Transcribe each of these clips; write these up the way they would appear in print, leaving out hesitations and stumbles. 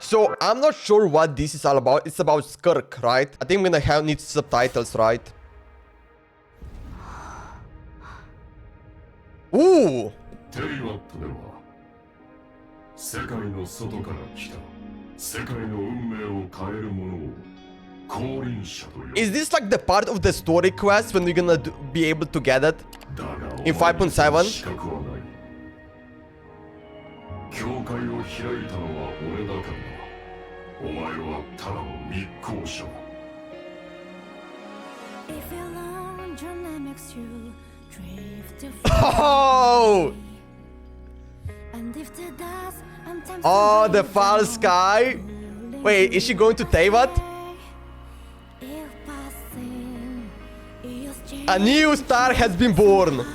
So I'm not sure what this is all about. It's about Skirk, right? I think I'm gonna need subtitles, right? Ooh! Teyvat では世界の外から来た世界の運命を変えるものを降臨者と呼ぶ。 Is this like the part of the story quest when we're gonna be able to get it? だが In 5.7? 資格はない。教会を開いたのは俺だからな。お前はただの密航者だ。 Oh! Oh, the false sky. Wait, is she going to Teyvat? A new star has been born.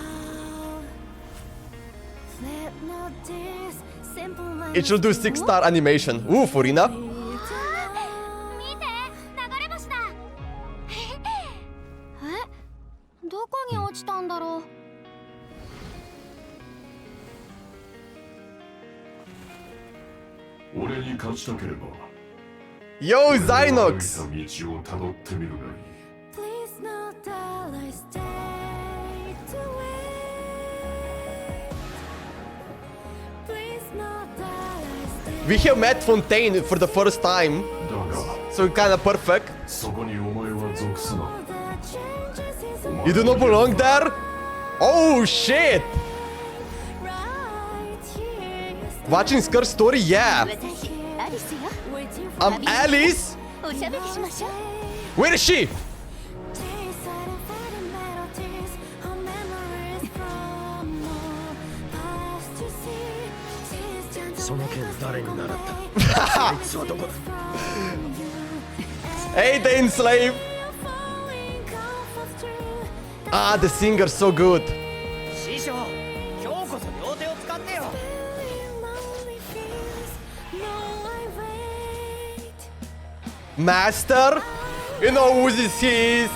It should do 6-star animation. Ooh, Furina. 見て、流れ星だ。どこに落ちたんだろう。俺に勝ちたければ Yo, Zynox. 道をたどってみるがいい。 We have met Fontaine for the first time. だが So kinda perfect. そこにお前は属すな。 You do not belong there? Oh, shit. Watching Skirk's story? Yeah. 私、アリスよ。 I'm Alice. おしゃべりしましょう。 Where is she? その件誰に習ったあいつはどこだ Hey, the enslave. Ah, the singer's so good. 師匠今日こそ両手を使ってよ Master? You know who this is?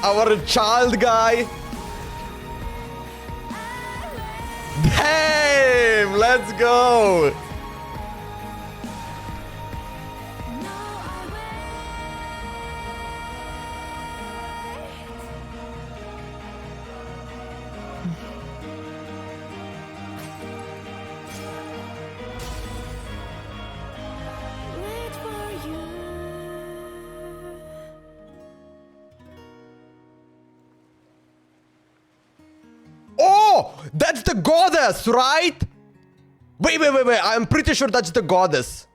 Our child guy. Damn, let's go. Oh, that's the goddess, right? Wait. I'm pretty sure that's the goddess.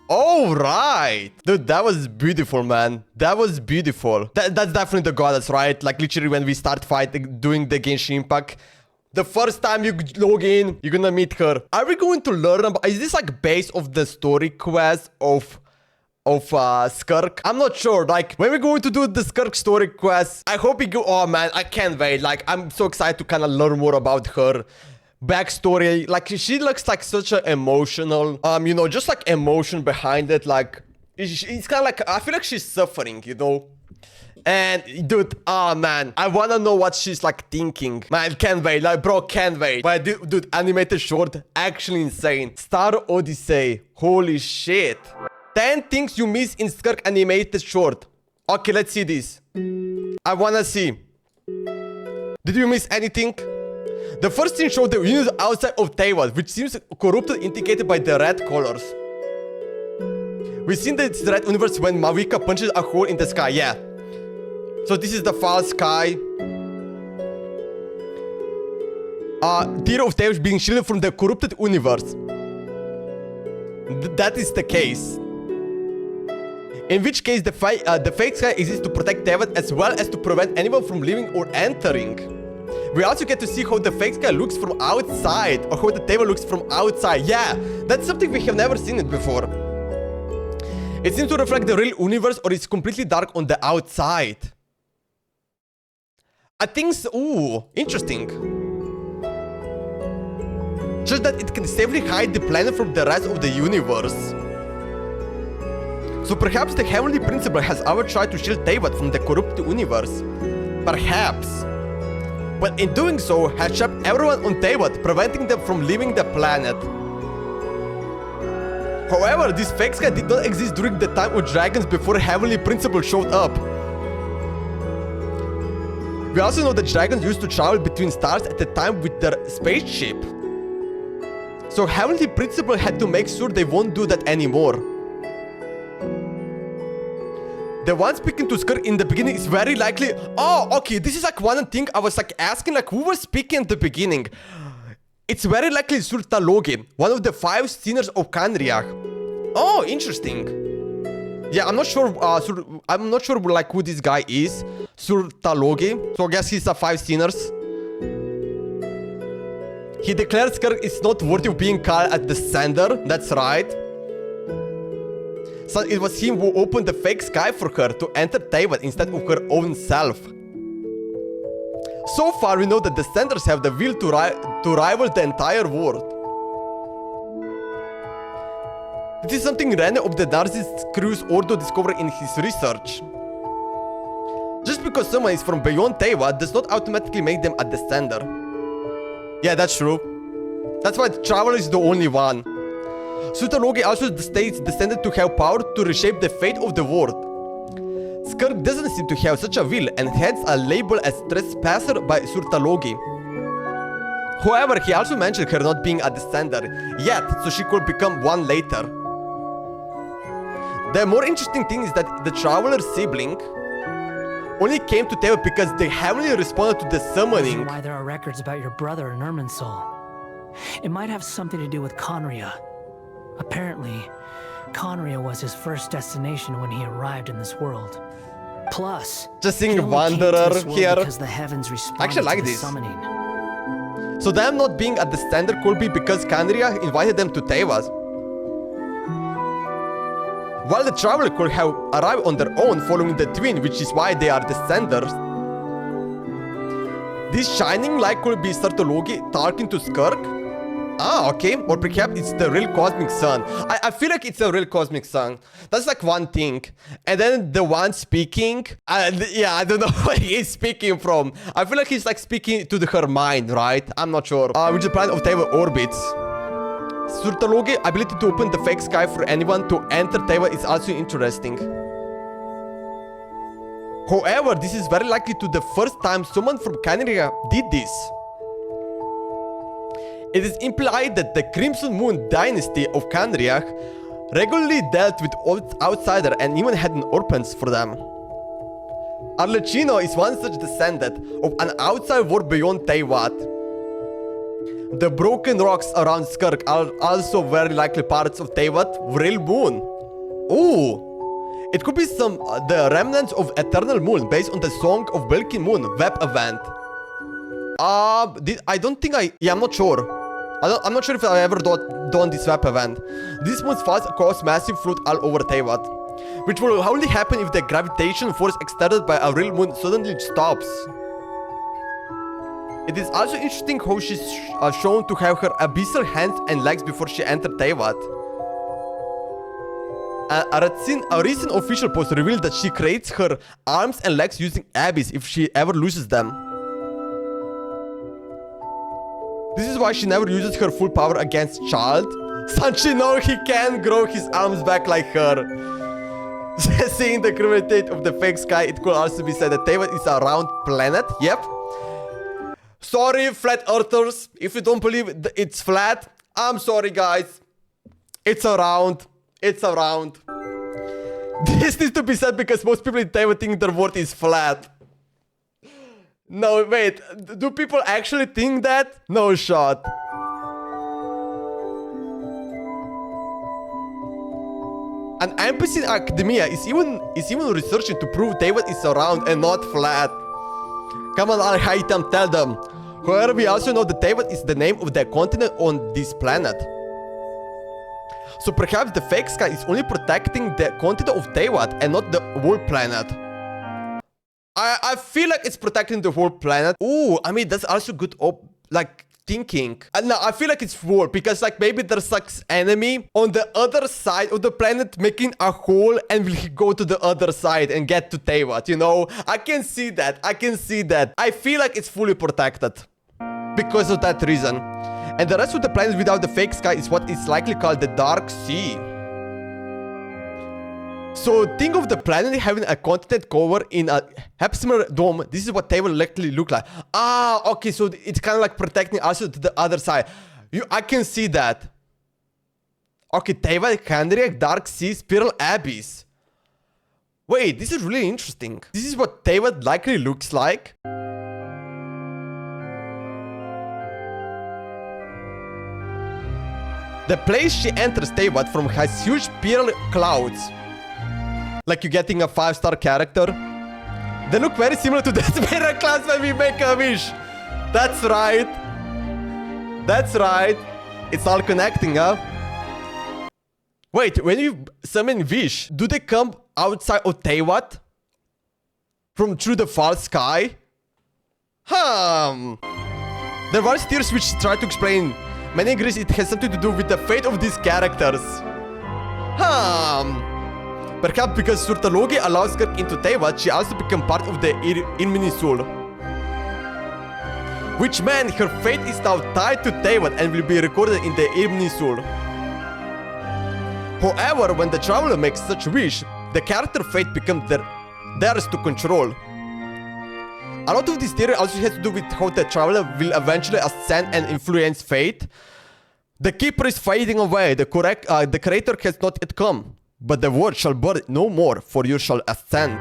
Oh, right. Dude, that was beautiful, man. That was beautiful. That's definitely the goddess, right? Like, literally, when we start fighting, doing the Genshin Impact, the first time you log in, you're gonna meet her. Are we going to learn about... Is this, like, based off the story quest of Skirk? I'm not sure. Like, when we're going to do the Skirk story quest, I hope we go... Oh, man, I can't wait. Like, I'm so excited to kind of learn more about her backstory. Like, she looks like such an emotional, you know, just like emotion behind it. Like, it's kind of like, I feel like she's suffering, you know. And dude, oh man, I wanna know what she's like thinking. Man, can't wait. Like, bro, can't wait. But dude, animated short, actually insane. Star Odyssey, holy shit. 10 things you miss in Skirk animated short. Okay, let's see this. I wanna see. Did you miss anything? The first scene showed the universe outside of Teyvat, which seems corrupted, indicated by the red colors. We've seen that it's the red universe when Mavika punches a hole in the sky, yeah. So this is the false sky. Theory of Teyvat being shielded from the corrupted universe. That is the case. In which case the fake sky exists to protect Teyvat as well as to prevent anyone from leaving or entering. We also get to see how the fake sky looks from outside, or how the Teyvat looks from outside. Yeah, that's something we have never seen it before. It seems to reflect the real universe, or it's completely dark on the outside. I think so. Ooh, interesting. Just that it can safely hide the planet from the rest of the universe. So perhaps the Heavenly Principle has ever tried to shield Teyvat from the corrupt universe. Perhaps. But in doing so, has trapped everyone on Teyvat, preventing them from leaving the planet. However, this fake sky did not exist during the time of dragons before Heavenly Principle showed up. We also know that dragons used to travel between stars at the time with their spaceship. So Heavenly Principle had to make sure they won't do that anymore. The one speaking to Skirk in the beginning is very likely... Oh, okay, this is like one thing I was like asking, like who was speaking at the beginning? It's very likely Surtalogi, one of the 5 sinners of Kanriach. Oh, interesting. Yeah, I'm not sure like who this guy is. Surtalogi. So I guess he's a 5 sinners. He declared Skirk is not worthy of being called at the sender. That's right. So it was him who opened the fake sky for her to enter Teyvat instead of her own self. So far we know that the senders have the will to rival the entire world. This is something Rene of the Narcissus Cruise Ordo discovered in his research. Just because someone is from beyond Teyvat does not automatically make them a descender. Yeah, that's true. That's why Traveler is the only one. Surtalogi also states descended to have power to reshape the fate of the world. Skirk doesn't seem to have such a will and hence a label as trespasser by Surtalogi. However, he also mentioned her not being a descender yet, so she could become one later. The more interesting thing is that the Traveler's sibling only came to Teyvat because they heavily responded to the summoning. Why there are records about your brother in Irminsul. It might have something to do with Conria. Apparently, Conria was his first destination when he arrived in this world. Plus, just he seeing only Wanderer came to this world here. because the heavens responded I actually like to the this. summoning. So them not being at the standard could be because Conria invited them to Teyvat. While the Traveler could have arrived on their own following the twin, which is why they are descenders. This shining light could be Surtalogi talking to Skirk. Ah, okay. Or perhaps it's the real cosmic sun. I feel like it's a real cosmic sun. That's like one thing. And then the one speaking, yeah, I don't know where he is speaking from. I feel like he's like speaking to her mind, right? I'm not sure. Which the planet of Teyvat orbits. Surtalogi ability to open the fake sky for anyone to enter Teyvat is also interesting. However, this is very likely to the first time someone from Canada did this. It is implied that the Crimson Moon dynasty of Kanriach regularly dealt with outsiders and even had an Orphans for them. Arlecchino is one such descendant of an outside world beyond Teyvat. The broken rocks around Skirk are also very likely parts of Teyvat real moon. Ooh! It could be the remnants of Eternal Moon based on the Song of Belkin Moon web event. I don't think yeah, I'm not sure. I'm not sure if I ever done this web event. This moon's fast cause massive flood all over Teyvat, which will only happen if the gravitation force exerted by a real moon suddenly stops. It is also interesting how she's shown to have her abyssal hands and legs before she entered Teyvat. A recent official post revealed that she creates her arms and legs using abyss if she ever loses them. This is why she never uses her full power against Child. Sanchi, no, he can't grow his arms back like her. Seeing the gravitate of the fake sky, it could also be said that Teyvat is a round planet. Yep. Sorry, flat earthers. If you don't believe it's flat, I'm sorry, guys. It's a round. It's a round. This needs to be said because most people in Teyvat think their world is flat. No, wait. Do people actually think that? No shot. An NPC in academia is even researching to prove Teyvat is round and not flat. Come on, Al-Haytham, tell them. However, we also know that Teyvat is the name of the continent on this planet. So perhaps the fake sky is only protecting the continent of Teyvat and not the whole planet. I feel like it's protecting the whole planet. Ooh, I mean, that's also good. Like, thinking. No, I feel like it's war because like maybe there's like enemy on the other side of the planet making a hole and will go to the other side and get to Teyvat, you know? I can see that. I can see that. I feel like it's fully protected because of that reason. And the rest of the planet without the fake sky is what is likely called the Dark Sea. So think of the planet having a continent cover in a hexagonal dome. This is what Teyvat likely look like. Ah, okay, so it's kind of like protecting also to the other side. I can see that. Okay, Teyvat, Kandriak, Dark Sea, Spiral Abyss. Wait, this is really interesting. This is what Teyvat likely looks like. The place she enters Teyvat from has huge spiral clouds. Like you're getting a 5-star character. They look very similar to the spiral clouds when we make a wish. That's right. That's right. It's all connecting, huh? Wait, when you summon wish, do they come outside of Teyvat? From through the false sky? There were theories which try to explain. Many agrees it has something to do with the fate of these characters. Perhaps because Surtalogi allows Skirk into Teyvat, she also became part of the Irmini Soul. Which meant her fate is now tied to Teyvat and will be recorded in the Irmini Soul. However, when the traveler makes such wish, the character fate becomes theirs to control. A lot of this theory also has to do with how the traveler will eventually ascend and influence fate. The keeper is fading away, the creator has not yet come. But the word shall burn no more, for you shall ascend.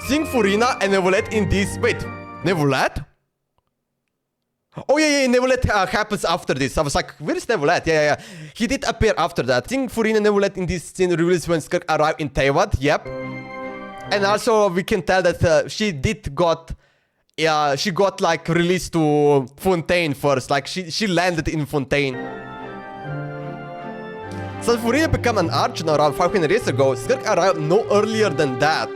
Seeing Furina and Nevolet in this... Wait, Nevolet? Oh yeah, Nevolet happens after this. I was like, where is Nevolet? Yeah. He did appear after that. Seeing Furina and Nevolet in this scene reveals when Skirk arrived in Teyvat, yep. And also we can tell that she got like released to Fontaine first. Like she landed in Fontaine. So Furina became an archer around 500 years ago. Skirk arrived no earlier than that.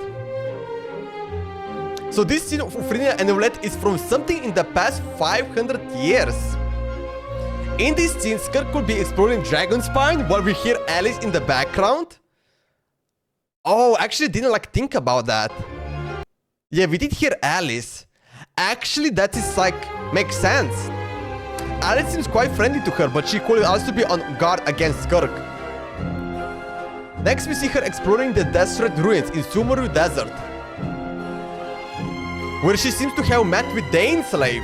So this scene of Furina and Nevolet is from something in the past 500 years. In this scene, Skirk could be exploring Dragonspine while we hear Alice in the background. Oh, actually didn't like think about that. Yeah, we did hear Alice. Actually, that is like, makes sense. Alice seems quite friendly to her, but she could also be on guard against Skirk. Next, we see her exploring the desert ruins in Sumeru Desert, where she seems to have met with Dane's slave.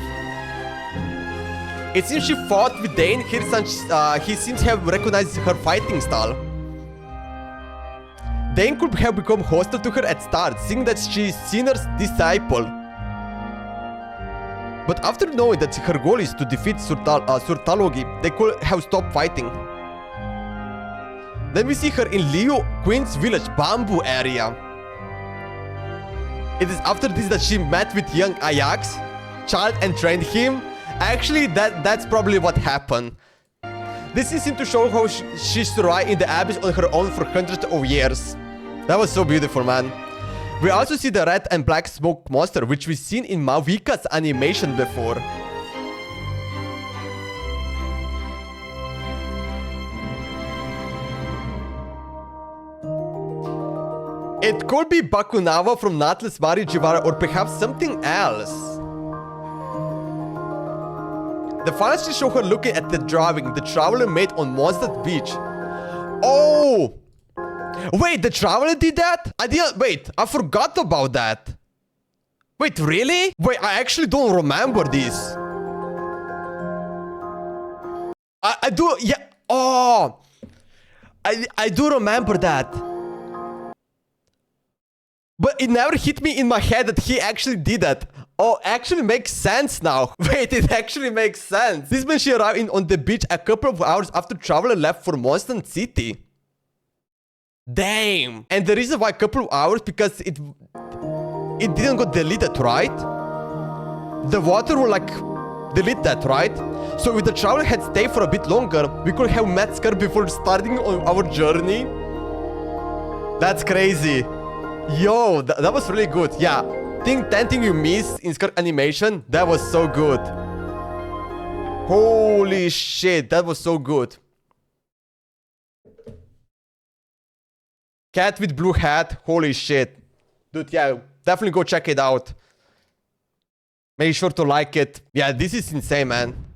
It seems she fought with Dane. He seems to have recognized her fighting style. Dane could have become hostile to her at start, seeing that she is Sinner's disciple. But after knowing that her goal is to defeat Surtalogi, they could have stopped fighting. Then we see her in Leo Queen's village, Bamboo area. It is after this that she met with young Ajax, child, and trained him. Actually, that's probably what happened. This seems to show how she survived in the abyss on her own for hundreds of years. That was so beautiful, man. We also see the red and black smoke monster, which we've seen in Mavika's animation before. It could be Bakunawa from Natlas Mari Jivara or perhaps something else. The finalists show her looking at the drawing the traveler made on Mondstadt Beach. Oh! Wait, the traveler did that? Wait, I forgot about that. Wait, really? Wait, I actually don't remember this. I do, yeah. Oh! I do remember that. But it never hit me in my head that he actually did that. Oh, actually makes sense now. Wait, it actually makes sense. This means she arrived on the beach a couple of hours after Traveler left for Mondstadt City. Damn. And the reason why a couple of hours, because it didn't get deleted, right? The water will like delete that, right? So if the Traveler had stayed for a bit longer, we could have met Skirk before starting on our journey. That's crazy. Yo, that was really good. Yeah, 10 thing you missed in Skirk animation, that was so good. Holy shit, that was so good. Cat with blue hat, holy shit. Dude, yeah, definitely go check it out. Make sure to like it. Yeah, this is insane, man.